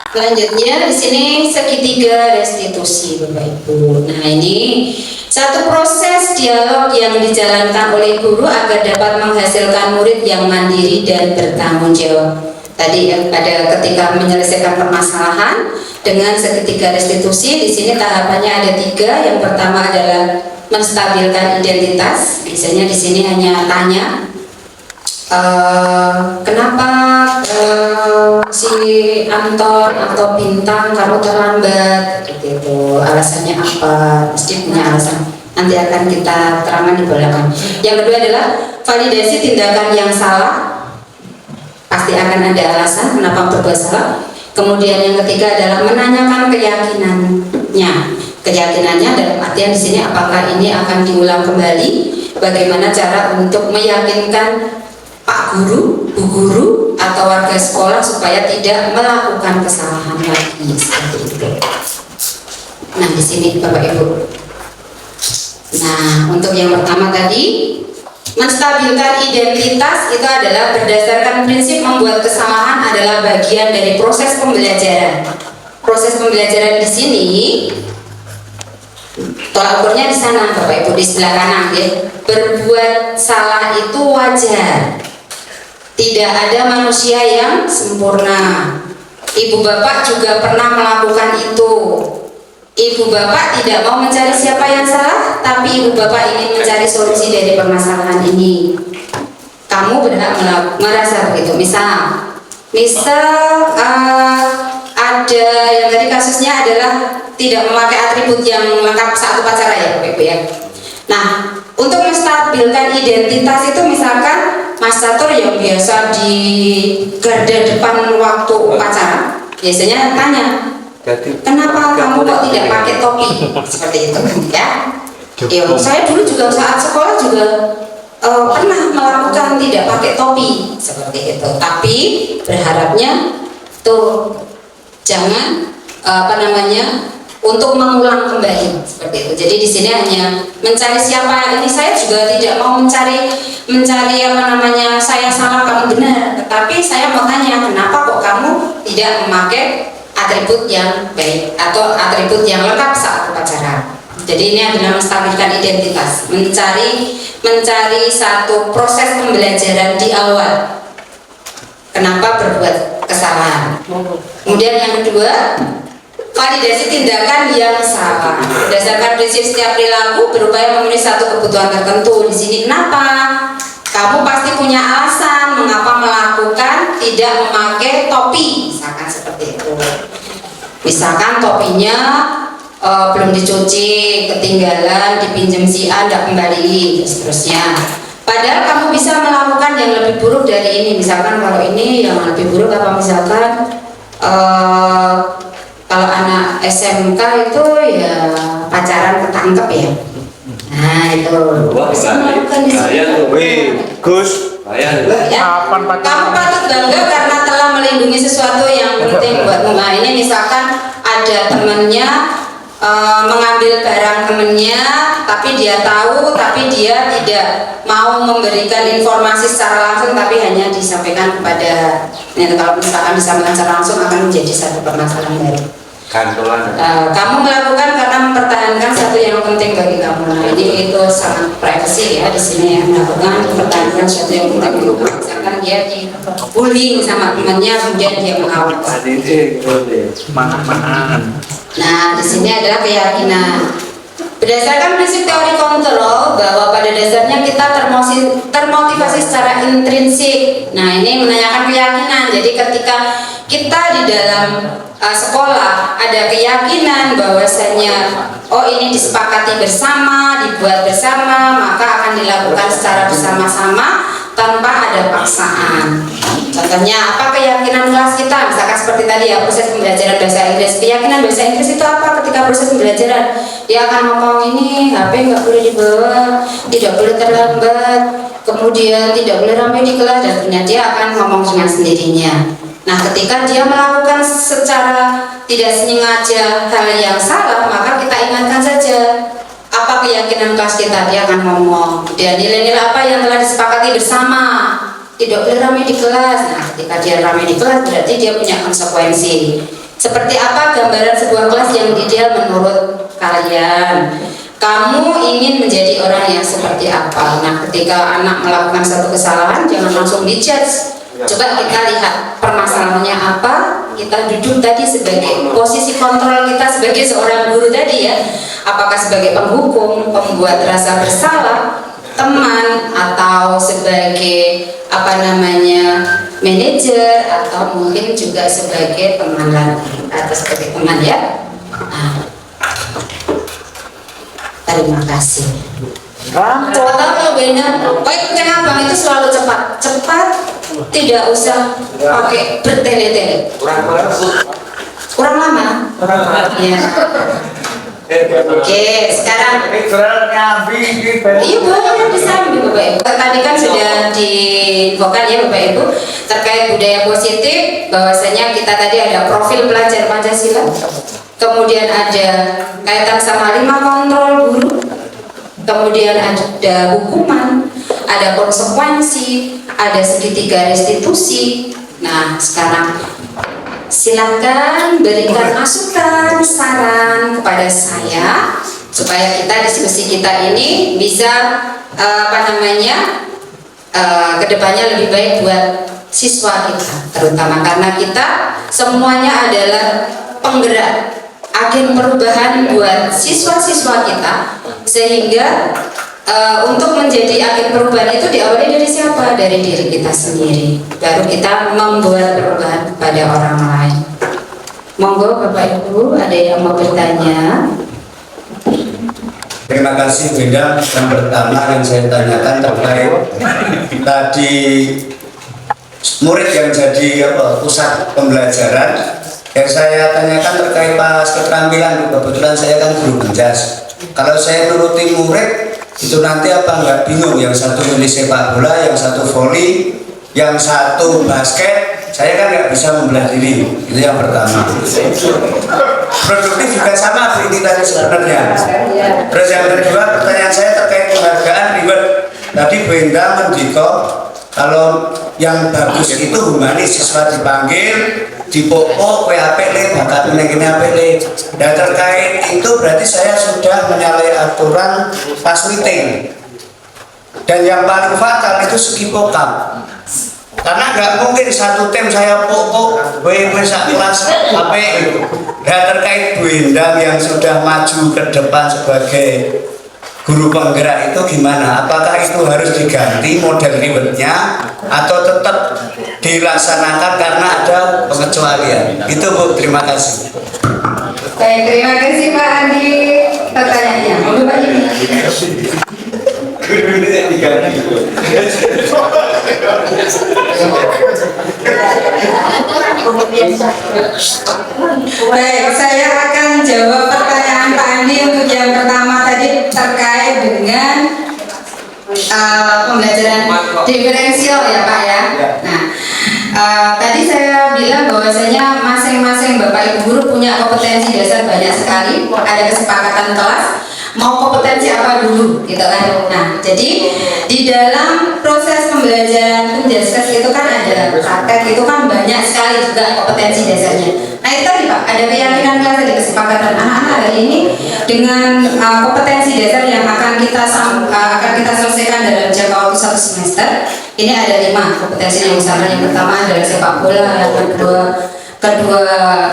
Selanjutnya di sini segitiga restitusi Bapak Ibu. Nah, ini satu proses dialog yang dijalankan oleh guru agar dapat menghasilkan murid yang mandiri dan bertanggung jawab. Tadi pada ketika menyelesaikan permasalahan dengan segitiga restitusi, di sini tahapannya ada 3. Yang pertama adalah menstabilkan identitas. Biasanya di sini hanya tanya, kenapa si Anton atau Bintang kamu terlambat, gitu. Alasannya apa? Mesti punya alasan. Nanti akan kita terangkan di belakang. Yang kedua adalah validasi tindakan yang salah. Pasti akan ada alasan kenapa berbuat salah. Kemudian yang ketiga adalah menanyakan keyakinannya. Keyakinannya dalam artian di sini apakah ini akan diulang kembali? Bagaimana cara untuk meyakinkan Pak Guru, Bu Guru, atau warga sekolah supaya tidak melakukan kesalahan lagi seperti itu. Nah, di sini Bapak Ibu. Nah, untuk yang pertama tadi, menstabilkan identitas itu adalah berdasarkan prinsip membuat kesalahan adalah bagian dari proses pembelajaran. Proses pembelajaran di sini tolak ukurnya di sana Bapak Ibu, di sebelah kanan ya. Berbuat salah itu wajar. Tidak ada manusia yang sempurna. Ibu bapak juga pernah melakukan itu. Ibu bapak tidak mau mencari siapa yang salah, tapi ibu bapak ingin mencari solusi dari permasalahan ini. Kamu berhak merasa begitu. Misal ada yang tadi kasusnya adalah tidak memakai atribut yang lengkap saat upacara ya Bapak Ibu ya. Nah, untuk menstabilkan identitas itu misalkan Mas Catur yang biasa di garda depan waktu upacara biasanya tanya, kenapa kamu kok tidak pakai topi? Seperti itu ya. Ya, saya dulu juga saat sekolah juga pernah melakukan tidak pakai topi seperti itu. Tapi berharapnya tuh jangan untuk mengulang kembali seperti itu. Jadi di sini hanya mencari siapa ini. Saya juga tidak mau mencari saya salah kamu benar, tetapi saya mau tanya kenapa kok kamu tidak memakai atribut yang baik atau atribut yang lengkap saat upacara. Jadi ini adalah menstabilkan identitas, mencari satu proses pembelajaran di awal. Kenapa berbuat kesalahan? Kemudian yang kedua, validasi tindakan yang salah. Berdasarkan prinsip setiap perilaku berupaya memenuhi satu kebutuhan tertentu. Di sini kenapa? Kamu pasti punya alasan mengapa melakukan tidak memakai topi, misalkan seperti itu. Misalkan topinya belum dicuci, ketinggalan, dipinjam si A, tidak kembali, dan seterusnya. Padahal kamu bisa melakukan yang lebih buruk dari ini. Misalkan kalau ini yang lebih buruk apa? Misalkan kalau anak SMK itu ya pacaran ketangkep ya. Nah itu bisa melakukan di sini. Gus, ya. Kamu patut bangga karena telah melindungi sesuatu yang penting buatmu. Nah ini misalkan ada temannya mengambil barang temennya, tapi dia tahu, tapi dia tidak mau memberikan informasi secara langsung, tapi hanya disampaikan kepada, kalau misalkan disampaikan secara langsung akan menjadi satu permasalahan baru. Kamu melakukan karena mempertahankan satu yang penting bagi kamu. Nah, ini itu sangat privacy ya di sini ya, melakukan mempertahankan sesuatu yang penting. Misalkan dia bullying sama temannya, kemudian dia mengawal. Nah, di sini adalah keyakinan. Berdasarkan prinsip teori kontrol bahwa pada dasarnya kita termotivasi secara intrinsik. Nah, ini menanyakan keyakinan. Jadi ketika kita di dalam sekolah ada keyakinan bahwasanya oh ini disepakati bersama, dibuat bersama, maka akan dilakukan secara bersama-sama tanpa ada paksaan. Contohnya apa keyakinan kelas kita, misalkan seperti tadi ya, proses pembelajaran bahasa Inggris. Keyakinan bahasa Inggris itu apa ketika proses pembelajaran? Dia akan ngomong ini HP nggak boleh dibawa, tidak boleh terlambat, kemudian tidak boleh ramai di kelas, dan ternyata dia akan ngomong dengan sendirinya. Nah, ketika dia melakukan secara tidak sengaja hal yang salah, maka kita ingatkan saja apa keyakinan kelas kita, dia akan ngomong. Dan nilai-nilai apa yang telah disepakati bersama, tidak boleh ramai di kelas. Nah, ketika dia ramai di kelas, berarti dia punya konsekuensi. Seperti apa gambaran sebuah kelas yang ideal menurut kalian? Kamu ingin menjadi orang yang seperti apa? Nah, ketika anak melakukan satu kesalahan, jangan langsung dijudge. Coba kita lihat permasalahannya apa, kita duduk tadi sebagai posisi kontrol kita sebagai seorang guru tadi ya, apakah sebagai penghukum, pembuat rasa bersalah, teman, atau sebagai manajer, atau mungkin juga sebagai teman atau sebagai teman ya. Nah, terima kasih. Kalau benar, ikutin abang itu selalu cepat, tidak usah pakai bertele-tele. Kurang lama. Ya. Oke, sekarang iya boleh disambil Bapak Ibu. Tadi kan sudah diinfokan ya Bapak Ibu terkait budaya positif, bahwasanya kita tadi ada profil pelajar Pancasila, kemudian ada kaitan sama 5 kontrol guru, kemudian ada hukuman, ada konsekuensi, ada segitiga restitusi. Nah, sekarang silakan berikan masukan, saran kepada saya supaya kita diskusi kita ini bisa kedepannya lebih baik buat siswa kita, terutama karena kita semuanya adalah penggerak agen perubahan buat siswa-siswa kita, sehingga untuk menjadi agen perubahan itu diawali dari siapa? Dari diri kita sendiri, baru kita membuat perubahan kepada orang lain. Monggo Bapak Ibu, ada yang mau bertanya? Terima kasih Bunda. Yang pertama yang saya tanyakan terkait tadi murid yang jadi pusat pembelajaran. Yang saya tanyakan terkait pas keterampilan, kebetulan saya kan guru penjas. Kalau saya nuruti murid itu nanti apa nggak bingung, yang satu milih sepak bola, yang satu voli, yang satu basket, saya kan nggak bisa membelah diri. Itu yang pertama. Produktif juga sama ini tadi sebenarnya. Terus yang kedua, pertanyaan saya terkait penghargaan reward. Tadi Benda mendiko kalau yang bagus itu humanis, siswa dipanggil, dipokok, apele, bakat menegini apele. Dan terkait itu berarti saya sudah menyalahi aturan pas meeting. Dan yang paling fatal itu segi pokap. Karena nggak mungkin satu tim saya pokok, sak kelas HP. Dan terkait Bu Endang yang sudah maju ke depan sebagai guru penggerak itu gimana? Apakah itu harus diganti model rewardnya atau tetap dilaksanakan karena ada pengecualian? Itu Bu, terima kasih. Baik, terima kasih Pak Andi pertanyaannya. Pak Jimmy. Baik, saya akan jawab pertanyaan Pak Andi untuk yang pertama tadi terkait dengan pembelajaran diferensial ya Pak ya. Nah, tadi saya bilang bahwasanya masih masing-masing Bapak Ibu guru punya kompetensi dasar banyak sekali, ada kesepakatan kelas mau kompetensi apa dulu gitu kan. Nah, jadi di dalam proses pembelajaran Penjaskes itu kan ada praktek, itu kan banyak sekali juga kompetensi dasarnya. Nah, itu tadi Pak, ada keyakinan kelas, ada kesepakatan anak-anak hari ini dengan kompetensi dasar yang akan kita selesaikan dalam jangka waktu 1 semester. Ini ada 5 kompetensi yang misalkan yang pertama adalah sepak bola, yang kedua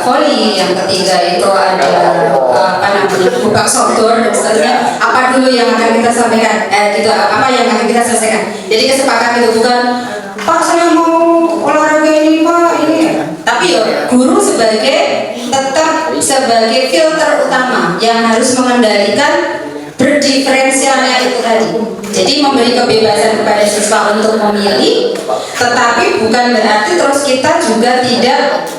voli, yang ketiga itu ada buka outdoor dan seterusnya. Apa dulu yang akan kita sampaikan? Gitu, apa yang akan kita selesaikan? Jadi kesepakatan itu bukan Pak saya mau olahraga ini Pak ini, tapi ya guru tetap sebagai filter utama yang harus mengendalikan berdiferensialnya itu tadi. Jadi memberi kebebasan kepada siswa untuk memilih, tetapi bukan berarti terus kita juga tidak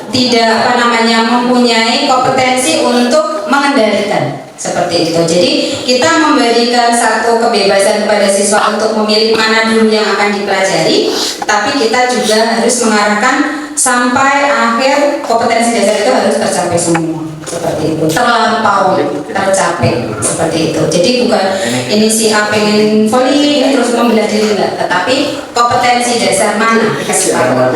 mempunyai kompetensi untuk mengendalikan seperti itu. Jadi kita memberikan satu kebebasan kepada siswa untuk memilih mana dulu yang akan dipelajari, tapi kita juga harus mengarahkan sampai akhir kompetensi dasar itu harus tercapai semua. Seperti itu, terlampau tercapai seperti itu. Jadi bukan ini si A pengen voli ini terus membelah diri, enggak, tetapi kompetensi dasar mana kesepakatan.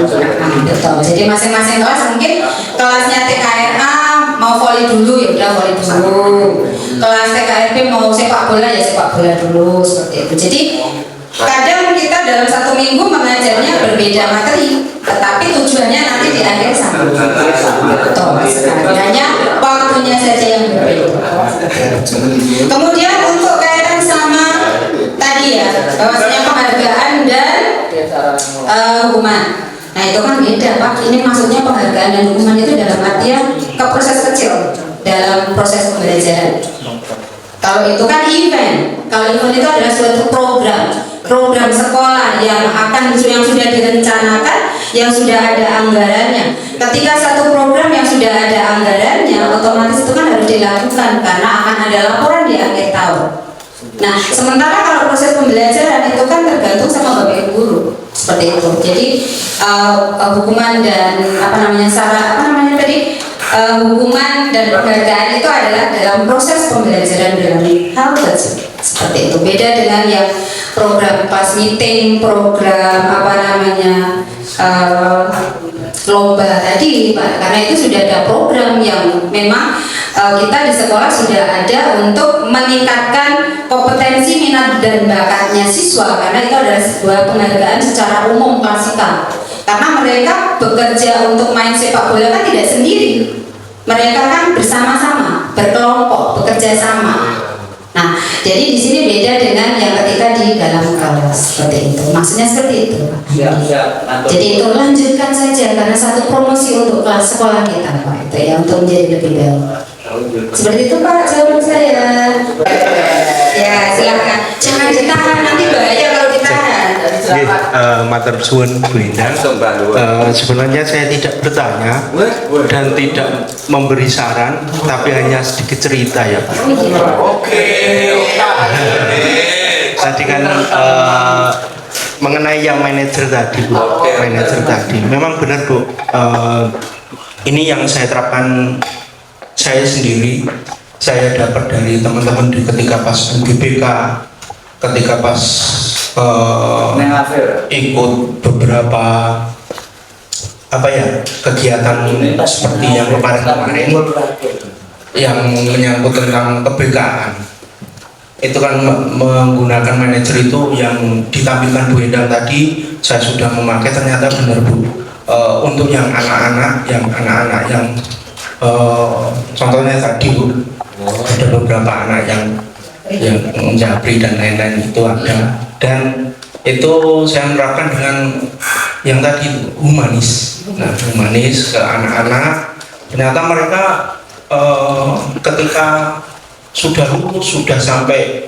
Betul. Jadi masing-masing kelas mungkin kelasnya TKRA mau voli dulu ya udah voli dulu. Kelas TKRP mau sepak bola ya sepak bola dulu seperti itu. Jadi kadang kita dalam 1 minggu mengajarnya berbeda materi, tetapi tujuannya nanti di akhir sama. Betul sekali. Hanya waktunya saja yang berbeda. Kemudian untuk kaitan sama tadi ya, bahwasanya penghargaan dan hukuman. Nah itu kan beda Pak. Ini maksudnya penghargaan dan hukuman itu dalam artian ke proses kecil dalam proses pembelajaran. Kalau itu kan event. Kalau event itu adalah suatu program sekolah yang sudah direncanakan, yang sudah ada anggarannya. Ketika satu program yang sudah ada anggarannya, otomatis itu kan harus dilakukan karena akan ada laporan di akhir tahun. Nah, sementara kalau proses pembelajaran itu kan tergantung sama Bapak Ibu guru seperti itu. Jadi hukuman dan hukuman dan penghargaan itu adalah dalam proses pembelajaran dalam hal kecil seperti itu. Beda dengan yang program pas meeting, program lomba tadi Pak, karena itu sudah ada program yang memang kita di sekolah sudah ada untuk meningkatkan kompetensi minat dan bakatnya siswa, karena itu adalah sebuah penghargaan secara umum klasikal. Karena mereka bekerja untuk main sepak bola kan tidak sendiri, mereka kan bersama-sama, berkelompok, bekerja sama. Nah, jadi di sini beda dengan yang ketika di dalam kelas seperti itu. Maksudnya seperti itu, Pak. Jadi itu lanjutkan saja karena satu promosi untuk kelas sekolah kita, Pak. Itu ya untuk menjadi lebih baik. Seperti itu, Pak, jawaban saya. Ya, silakan. Jangan ditahan, nanti bahaya kalau ditahan. Matur suwun Bu Indah. Sebenarnya saya tidak bertanya dan tidak memberi saran, tapi hanya sedikit cerita ya Pak. Oke. Tadi kan mengenai yang manajer tadi Bu, manajer tadi. Memang benar Bu. Ini yang saya terapkan saya sendiri. Saya dapat dari teman-teman di ketika pas UGBK, ketika pas ikut beberapa kegiatan seperti yang kemarin yang menyangkut tentang kebekaan. Itu kan menggunakan manajer itu yang ditampilkan Bu Endang tadi, saya sudah memakai, ternyata benar Bu. Untuk yang anak-anak yang contohnya tadi Bu, ada beberapa anak yang menjabri dan lain-lain itu ada, dan itu saya menerapkan dengan yang tadi humanis. Nah, humanis ke anak-anak, ternyata mereka ketika sudah lulus, sudah sampai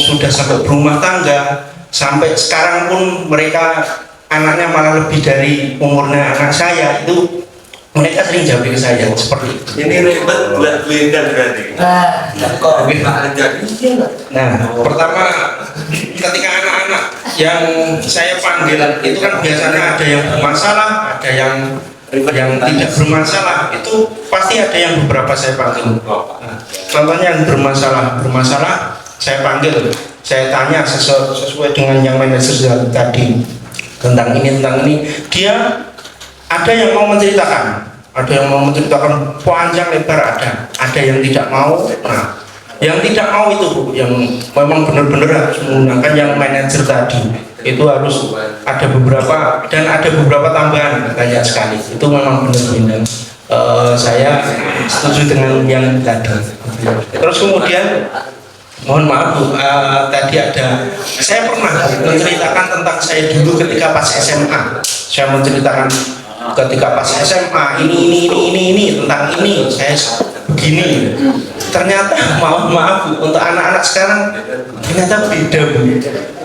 sudah sampai berumah tangga, sampai sekarang pun mereka anaknya malah lebih dari umurnya anak saya, itu mereka sering jawab ke saya seperti itu. Ini ribet buat Linda berarti. Nah, pertama ketika anak-anak yang saya panggil itu kan biasanya ada yang bermasalah, ada yang yang tidak bermasalah itu pasti ada yang beberapa saya panggil. Nah, contohnya yang bermasalah saya panggil, saya tanya sesuai dengan yang manajer tadi tentang ini, dia ada yang mau menceritakan, panjang lebar, ada yang tidak mau. Nah, yang tidak mau itu Bu, yang memang benar-benar harus menggunakan yang manajer tadi, itu harus ada beberapa, dan ada beberapa tambahan banyak sekali, itu memang benar-benar saya setuju dengan yang tadi. Terus kemudian mohon maaf Bu, tadi saya pernah menceritakan tentang saya dulu ketika pas SMA, saya menceritakan ketika pas SMA ini tentang ini saya begini. Ternyata mohon maaf Bu, untuk anak-anak sekarang ternyata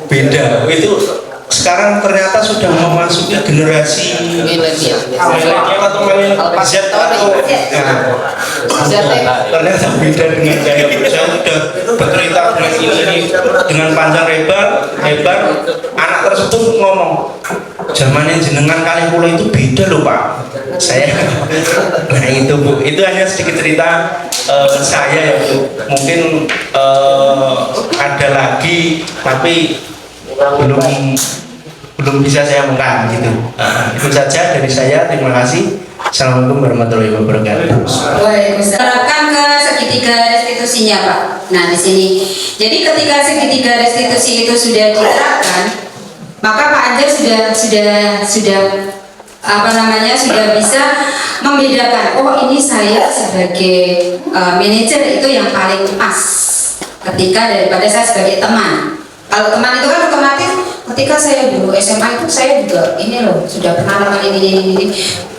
beda itu sekarang ternyata sudah memasuki generasi milenial atau Z atau ternyata beda dengan saya sudah bercerita dengan ini dengan panjang lebar, anak tersebut ngomong zamannya jenengan kali pulau itu beda loh Pak. Saya nah itu Bu, itu hanya sedikit cerita saya ya Bu, mungkin ada lagi tapi belum bisa saya ungkap gitu. Itu saja dari saya, terima kasih. Assalamualaikum warahmatullahi wabarakatuh. Waalaikumsalam. Terapkan ke segitiga restitusinya Pak. Nah di sini, jadi ketika segitiga restitusi itu sudah diterapkan, maka Pak Anjar sudah bisa membedakan. Oh ini saya sebagai manajer itu yang paling pas ketika daripada saya sebagai teman. Kalau teman itu kan otomatis ketika saya dulu SMA itu saya juga ini loh sudah pernah lakukan ini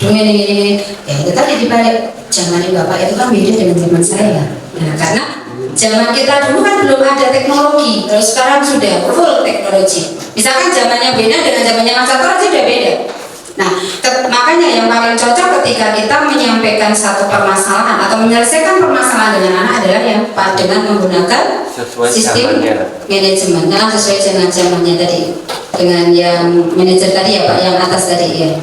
ya itu tadi dibalik zaman Bapak itu kan beda dengan zaman saya. Nah karena zaman kita dulu kan belum ada teknologi, terus sekarang sudah full teknologi. Misalkan zamannya beda dengan zamannya Mas Sator aja sudah beda. Nah, makanya yang paling cocok ketika kita menyampaikan satu permasalahan atau menyelesaikan permasalahan dengan anak adalah yang dengan menggunakan sistem manajemen. Nah, sesuai dengan zamannya tadi, dengan yang manajer tadi ya Pak, yang atas tadi ya.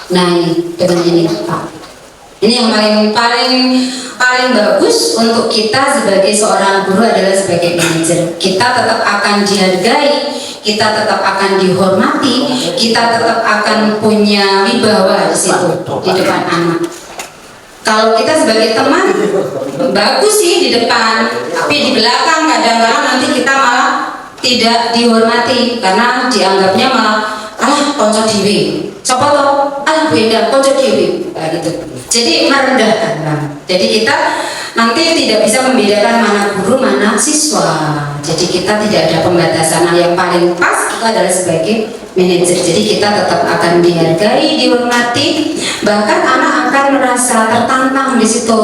Nah, ini dengan ini Pak. Ini yang paling bagus untuk kita sebagai seorang guru adalah sebagai manajer. Kita tetap akan dihargai, kita tetap akan dihormati, kita tetap akan punya wibawa di situ di depan anak. Kalau kita sebagai teman bagus sih di depan, tapi di belakang kadang-kadang nanti kita malah tidak dihormati karena dianggapnya malah konco dewe. Coba toh, beda konco dewe. Nah, gitu. Jadi merendahkan. Jadi kita nanti tidak bisa membedakan mana guru mana siswa. Jadi kita tidak ada pembatasan. Yang paling pas itu adalah sebagai manajer. Jadi kita tetap akan dihargai, dihormati, bahkan anak akan merasa tertantang di situ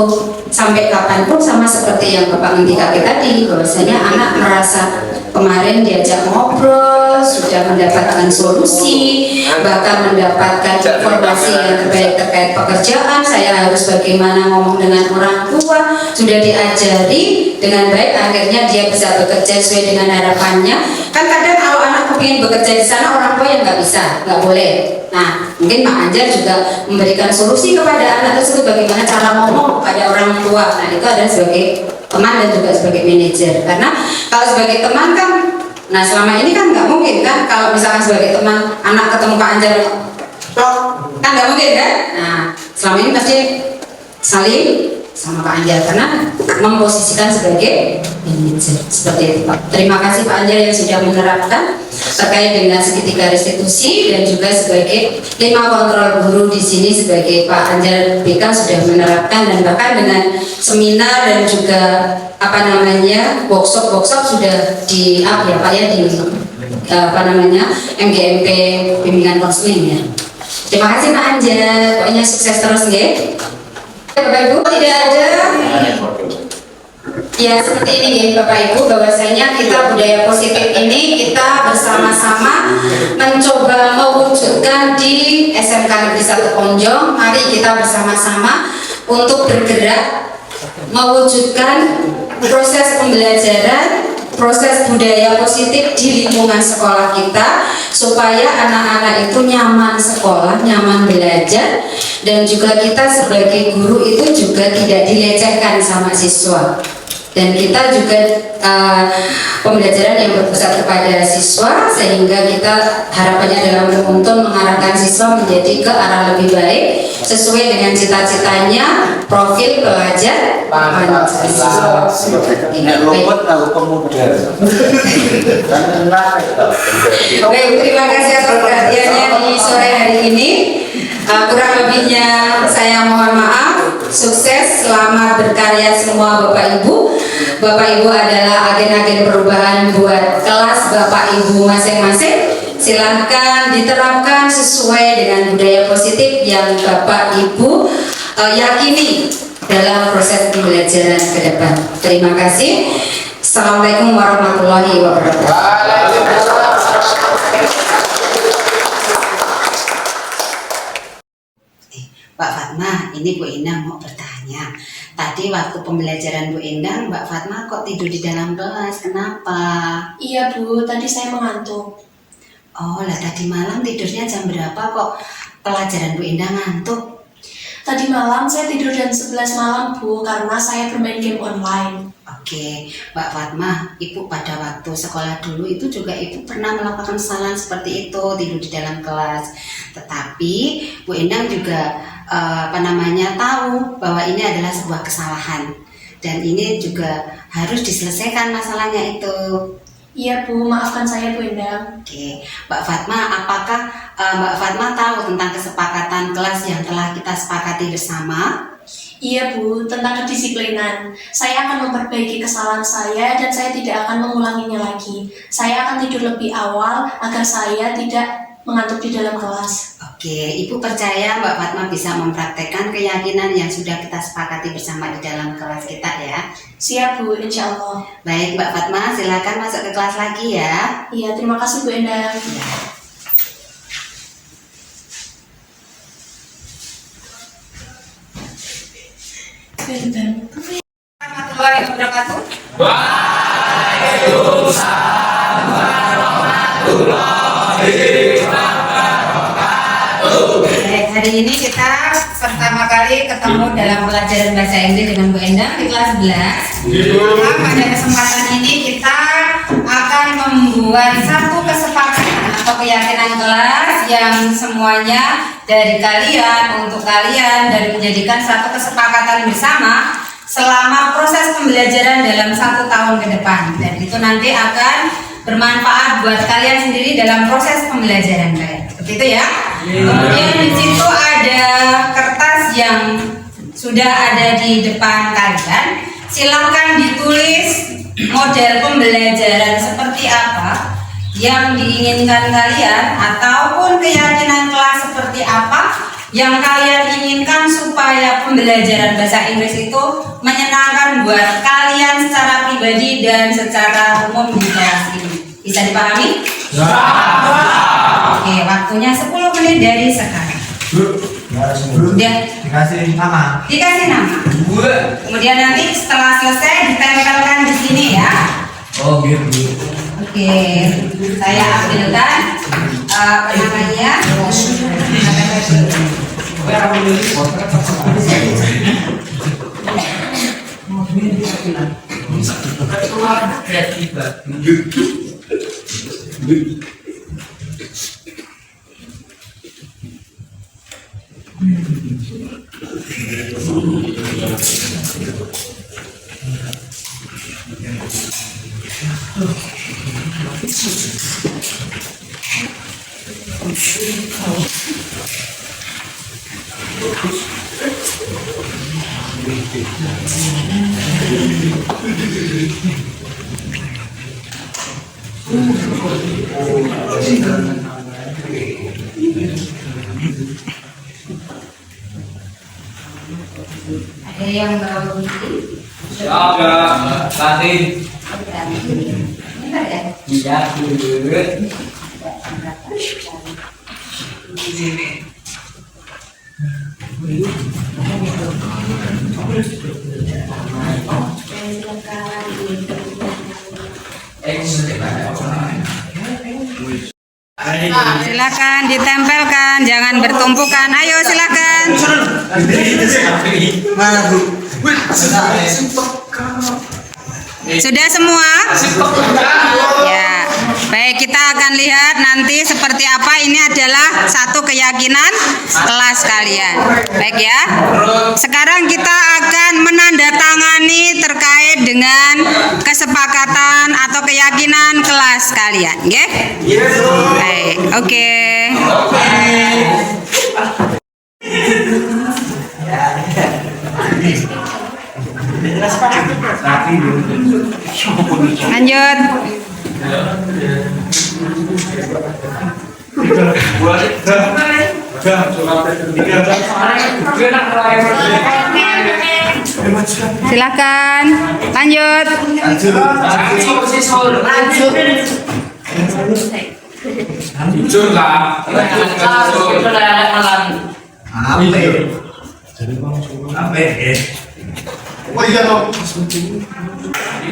sampai kapanpun, sama seperti yang Bapak ngendikake tadi, bahwasanya anak merasa kemarin diajak ngobrol, sudah mendapatkan solusi, bahkan mendapatkan informasi yang terbaik terkait pekerjaan, saya harus bagaimana ngomong dengan orang tua, sudah diajari dengan baik, akhirnya dia bisa bekerja sesuai dengan harapannya. Kan kadang kalau anak ingin bekerja di sana, orang tua yang nggak bisa, nggak boleh. Nah, mungkin Pak Anjar juga memberikan solusi kepada anak tersebut bagaimana cara ngomong kepada orang tua. Nah, itu adalah sebagai teman dan juga sebagai manajer. Karena kalau sebagai teman kan, nah selama ini kan nggak mungkin kan, kalau misalkan sebagai teman anak ketemu Pak Anjar, kan nggak mungkin kan. Nah, selama ini pasti saling sama Pak Anjar karena memposisikan sebagai manajer seperti itu Pak. Terima kasih Pak Anjar yang sudah menerapkan terkait dengan segitiga restitusi dan juga sebagai 5 kontrol guru di sini sebagai Pak Anjar BK sudah menerapkan, dan bahkan dengan seminar dan juga workshop sudah di up ya Pak ya, di MGMP bimbingan konseling ya. Terima kasih Pak Anjar, pokoknya sukses terus nggih. Bapak Ibu, tidak ada ya seperti ini ya Bapak Ibu, bahwasanya kita budaya positif ini kita bersama-sama mencoba mewujudkan di SMK Negeri 1 Ponjong. Mari kita bersama-sama untuk bergerak mewujudkan proses pembelajaran proses budaya positif di lingkungan sekolah kita supaya anak-anak itu nyaman sekolah, nyaman belajar, dan juga kita sebagai guru itu juga tidak dilecehkan sama siswa. Dan kita juga pembelajaran yang berpusat kepada siswa, sehingga kita harapannya dalam menuntun mengarahkan siswa menjadi ke arah lebih baik sesuai dengan cita-citanya profil pelajar Pancasila. Baik, terima kasih atas perhatiannya di sore hari ini. Kurang lebihnya saya mohon maaf. Sukses, selamat berkarya semua Bapak Ibu. Bapak Ibu adalah agen-agen perubahan buat kelas Bapak Ibu masing-masing. Silahkan diterapkan sesuai dengan budaya positif yang Bapak Ibu yakini dalam proses pembelajaran ke depan. Terima kasih. Assalamualaikum warahmatullahi wabarakatuh. Mbak Fatma, ini Bu Endang mau bertanya. Tadi waktu pembelajaran Bu Endang, Mbak Fatma kok tidur di dalam kelas? Kenapa? Iya Bu, tadi saya mengantuk. Oh lah, tadi malam tidurnya jam berapa kok pelajaran Bu Endang ngantuk? Tadi malam saya tidur jam 11 malam Bu, karena saya bermain game online. Oke, Mbak Fatma, Ibu pada waktu sekolah dulu itu juga Ibu pernah melakukan kesalahan seperti itu, tidur di dalam kelas. Tetapi Bu Endang juga tahu bahwa ini adalah sebuah kesalahan, dan ini juga harus diselesaikan masalahnya itu. Iya Bu, maafkan saya Bu Endang. Oke, Mbak Fatma, apakah Mbak Fatma tahu tentang kesepakatan kelas yang telah kita sepakati bersama? Iya Bu, tentang kedisiplinan. Saya akan memperbaiki kesalahan saya dan saya tidak akan mengulanginya lagi. Saya akan tidur lebih awal agar saya tidak mengantuk di dalam kelas. Oke, Ibu percaya Mbak Fatma bisa mempraktekkan keyakinan yang sudah kita sepakati bersama di dalam kelas kita ya. Siap Bu, insya Allah. Baik Mbak Fatma, silakan masuk ke kelas lagi ya. Iya, terima kasih Bu Endang. Warahmatullahi wabarakatuh. Baik, hari ini kita pertama kali ketemu dalam pelajaran bahasa Inggris dengan Bu Endang di kelas 11. Maka pada kesempatan ini kita akan membuat satu kesepakatan atau keyakinan kelas yang semuanya dari kalian untuk kalian, dan menjadikan satu kesepakatan bersama selama proses pembelajaran dalam 1 tahun ke depan, dan itu nanti akan bermanfaat buat kalian sendiri dalam proses pembelajaran kalian. Seperti itu ya. Kemudian di situ ada kertas yang sudah ada di depan kalian. Silahkan ditulis model pembelajaran seperti apa yang diinginkan kalian, ataupun keyakinan kelas seperti apa yang kalian inginkan supaya pembelajaran bahasa Inggris itu menyenangkan buat kalian secara pribadi dan secara umum di kelas ini. Bisa dipahami? Ya. Oke, waktunya 10 menit dari sekarang. Udah dikasih nama. Dikasih nama. Kemudian nanti setelah selesai ditempelkan di sini ya. Oh gitu. Oke, saya ambilkan apa namanya? Ada yang bawa kunci? Siap ya, kasih. Bentar ya. Iya, dulu. Silakan ditempelkan, jangan bertumpukan. Ayo silakan. Sudah semua? Ya. Baik, kita akan lihat nanti seperti apa. Ini adalah satu keyakinan kelas kalian. Baik ya. Sekarang kita akan menandatangani terkait dengan kesepakatan atau keyakinan kelas kalian, nggih? Baik, oke. Lanjut. Silakan. Lanjut. Jujur lah.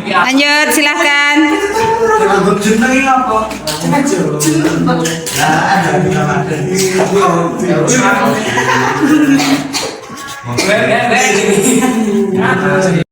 Lanjut, silakan. Nah,